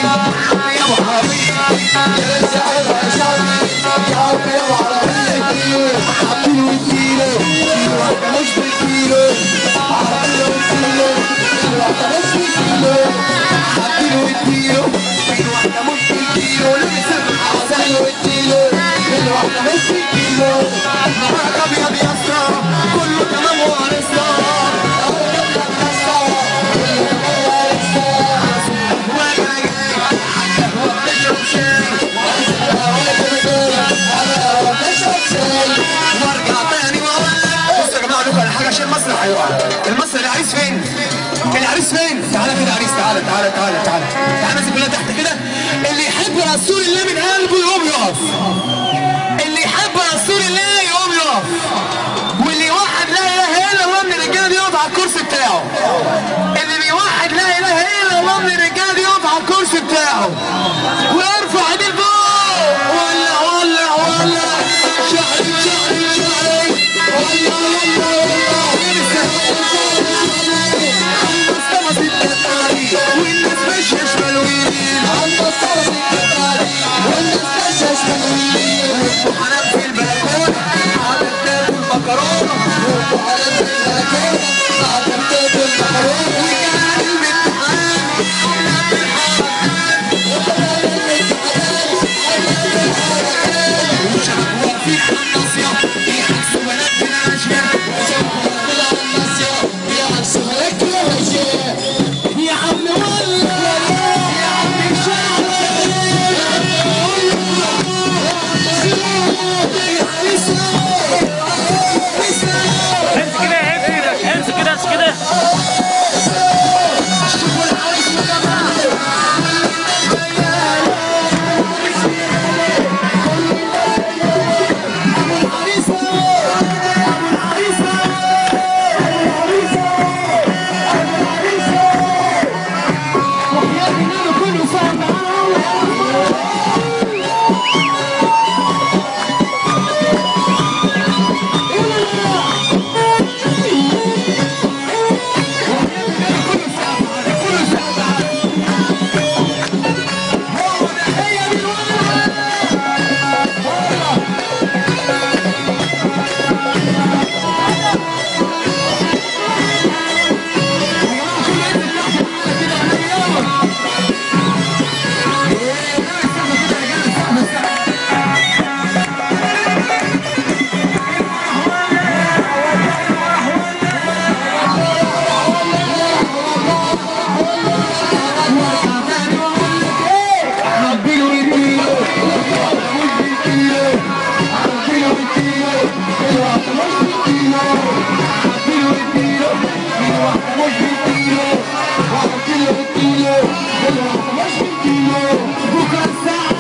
يا ابو عربيه يا سعيد يا شعبي يا ابو عربيه حاطين واديله كيلو واحده مش بالكيلو عربيه واديله كيلو واحده مش بالكيلو حاطين واديله كيلو واحده مش بالكيلو لسه عسل واديله كيلو واحده مش بالكيلو معاك ابيض يا اسطى كله تمام وعرسنا المسرح العريس فين؟ العريس فين؟ تعالى كده عريس تعالى تعالى تعالى تعالى تعالى الناس كلها تحت كده. اللي يحب رسول الله من قلبه يقوم يقف. اللي يحب رسول الله يقوم يقف. واللي يوحد لا اله الا الله من الرجاله دي يقف على الكرسي بتاعه. اللي بيوحد لا اله الا الله من الرجاله دي يقف على الكرسي بتاعه. ويرفع ايديه لفوق. ولا ولا ولا شعري شعري شعري ولا ولا ولا والناس ماشيه شمال ويمين والناس ماشيه شمال ويمين وحنان في البلكونه قاعده بتاكل مكرونه وحنان في البلكونه قاعده بتاكل مكرونه وكان الامتحان وشباب واقفين على الناصيه بيعكسوا بنات بالعشيه وشباب واقفين على الناصيه بيعكسوا بنات بالعشيه يا عم والله يا عم امسك كده امسك كده. بكره الساعه